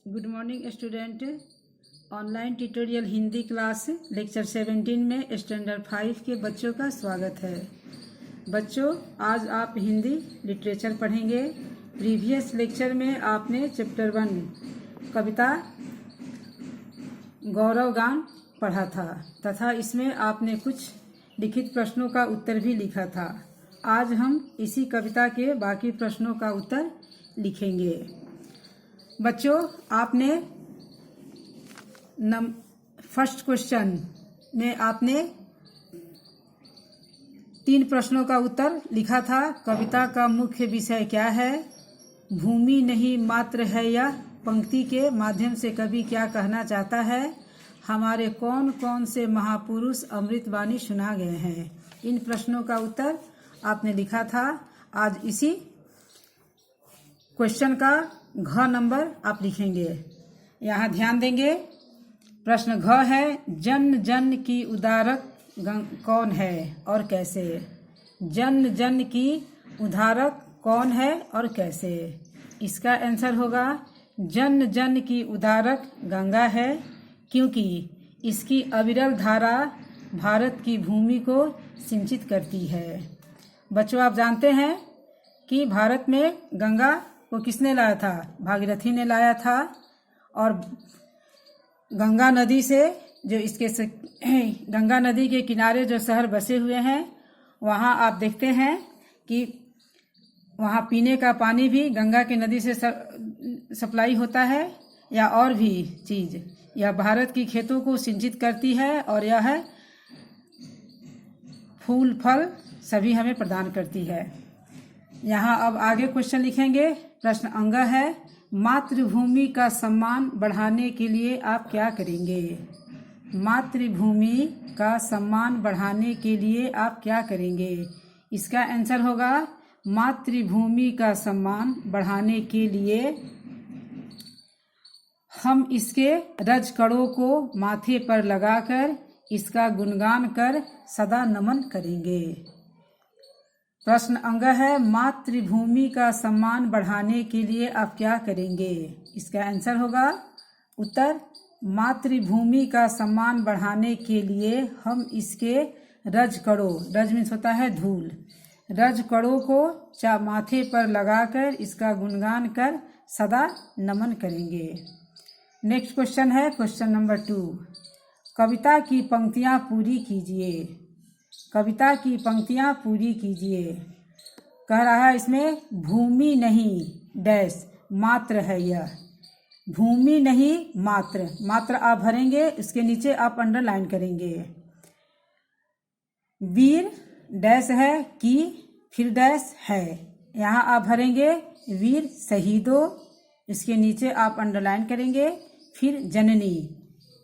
Good morning student. Online tutorial Hindi class lecture 17 में standard 5 के बच्चों का स्वागत है। बच्चों, आज आप हिंदी लिटरेचर पढ़ेंगे। प्रीवियस लेक्चर में आपने चैप्टर 1 कविता गौरव गान पढ़ा था तथा इसमें आपने कुछ लिखित प्रश्नों का उत्तर भी लिखा था। आज हम इसी कविता के बाकी प्रश्नों का उत्तर लिखेंगे। बच्चों, आपने फर्स्ट क्वेश्चन में आपने 3 प्रश्नों का उत्तर लिखा था। कविता का मुख्य विषय क्या है, भूमि नहीं मात्र है यह, पंक्ति के माध्यम से कवि क्या कहना चाहता है, हमारे कौन कौन से महापुरुष अमृतवाणी सुना गए हैं। इन प्रश्नों का उत्तर आपने लिखा था। आज इसी क्वेश्चन का घ नंबर आप लिखेंगे। यहाँ ध्यान देंगे। प्रश्न घ है, जन जन की उदारक कौन है और कैसे। जन जन की उदारक कौन है और कैसे। इसका आंसर होगा जन जन की उदारक गंगा है, क्योंकि इसकी अविरल धारा भारत की भूमि को सिंचित करती है। बच्चों, आप जानते हैं कि भारत में गंगा को किसने लाया था, भागीरथी ने लाया था। और गंगा नदी से जो गंगा नदी के किनारे जो शहर बसे हुए हैं, वहाँ आप देखते हैं कि वहाँ पीने का पानी भी गंगा की नदी से सप्लाई होता है, या और भी चीज़ यह भारत की खेतों को सिंचित करती है और यह फूल फल सभी हमें प्रदान करती है। यहाँ अब आगे क्वेश्चन लिखेंगे। प्रश्न अंग है, मातृभूमि का सम्मान बढ़ाने के लिए आप क्या करेंगे। मातृभूमि का सम्मान बढ़ाने के लिए आप क्या करेंगे। इसका आंसर होगा मातृभूमि का सम्मान बढ़ाने के लिए हम इसके रजकड़ों को माथे पर लगाकर इसका गुणगान कर सदा नमन करेंगे। प्रश्न अंग है, मातृभूमि का सम्मान बढ़ाने के लिए आप क्या करेंगे। इसका आंसर होगा उत्तर, मातृभूमि का सम्मान बढ़ाने के लिए हम इसके रजकड़ों, रज मीन्स होता है धूल, रजकड़ों को माथे पर लगाकर इसका गुणगान कर सदा नमन करेंगे। नेक्स्ट क्वेश्चन है क्वेश्चन नंबर 2, कविता की पंक्तियां पूरी कीजिए। कविता की पंक्तियां पूरी कीजिए। कह रहा है इसमें, भूमि नहीं डैश मात्र है यह। भूमि नहीं मात्र, मात्र आप भरेंगे, उसके नीचे आप अंडरलाइन करेंगे। वीर डैश है कि, फिर डैश है, यहाँ आप भरेंगे वीर शहीदों, इसके नीचे आप अंडरलाइन करेंगे। फिर जननी,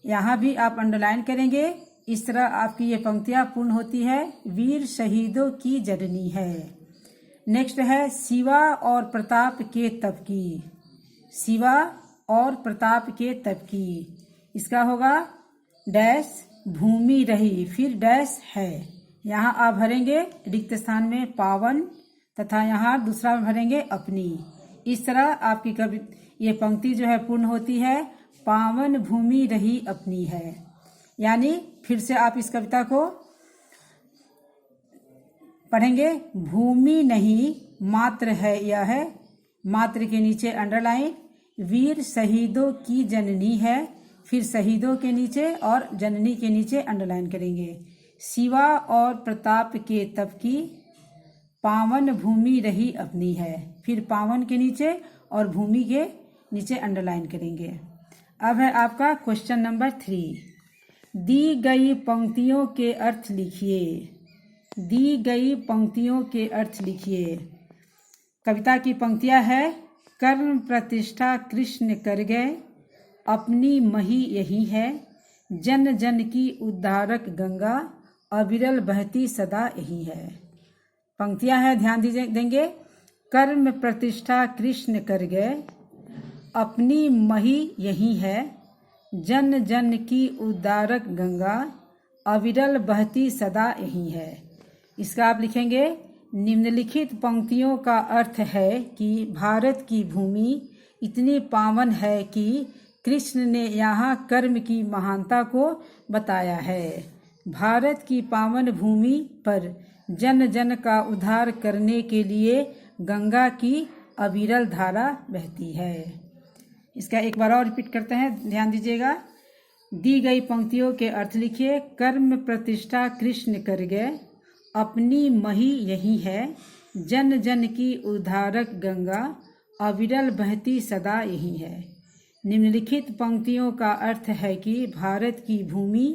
यहाँ भी आप अंडरलाइन करेंगे। इस तरह आपकी ये पंक्तियाँ पूर्ण होती है। वीर शहीदों की जननी है। नेक्स्ट है, शिवा और प्रताप के तप की। शिवा और प्रताप के तप की, इसका होगा डैश भूमि रही, फिर डैश है, यहाँ आप भरेंगे रिक्त स्थान में पावन, तथा यहाँ दूसरा भरेंगे अपनी। इस तरह आपकी ये पंक्ति जो है पूर्ण होती है। पावन भूमि रही अपनी है, यानी फिर से आप इस कविता को पढ़ेंगे। भूमि नहीं मात्र है यह है, मात्र के नीचे अंडरलाइन। वीर शहीदों की जननी है, फिर शहीदों के नीचे और जननी के नीचे अंडरलाइन करेंगे। शिवा और प्रताप के तप की, पावन भूमि रही अपनी है, फिर पावन के नीचे और भूमि के नीचे अंडरलाइन करेंगे। अब है आपका क्वेश्चन नंबर 3, दी गई पंक्तियों के अर्थ लिखिए। दी गई पंक्तियों के अर्थ लिखिए। कविता की पंक्तियां है, कर्म प्रतिष्ठा कृष्ण कर गए, अपनी मही यही है, जन जन की उद्धारक गंगा, अविरल बहती सदा यही है। पंक्तियां है, ध्यान देंगे। कर्म प्रतिष्ठा कृष्ण कर गए, अपनी मही यही है, जन जन की उद्धारक गंगा, अविरल बहती सदा यही है। इसका आप लिखेंगे, निम्नलिखित पंक्तियों का अर्थ है कि भारत की भूमि इतनी पावन है कि कृष्ण ने यहाँ कर्म की महानता को बताया है। भारत की पावन भूमि पर जन जन का उद्धार करने के लिए गंगा की अविरल धारा बहती है। इसका एक बार और रिपीट करते हैं, ध्यान दीजिएगा। दी गई पंक्तियों के अर्थ लिखिए। कर्म प्रतिष्ठा कृष्ण कर गए, अपनी मही यही है, जन जन की उद्धारक गंगा, अविरल बहती सदा यही है। निम्नलिखित पंक्तियों का अर्थ है कि भारत की भूमि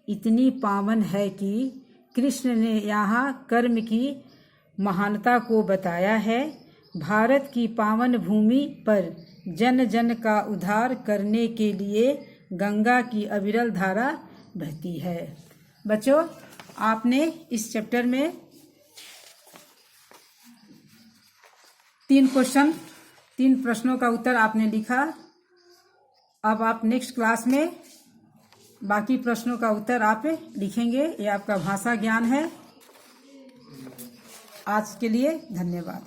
इतनी पावन है कि कृष्ण ने यहाँ कर्म की महानता को बताया है। भारत की पावन भूमि पर जन जन का उद्धार करने के लिए गंगा की अविरल धारा बहती है। बच्चों, आपने इस चैप्टर में 3 प्रश्नों का उत्तर आपने लिखा। अब आप नेक्स्ट क्लास में बाकी प्रश्नों का उत्तर आप लिखेंगे। ये आपका भाषा ज्ञान है। आज के लिए धन्यवाद।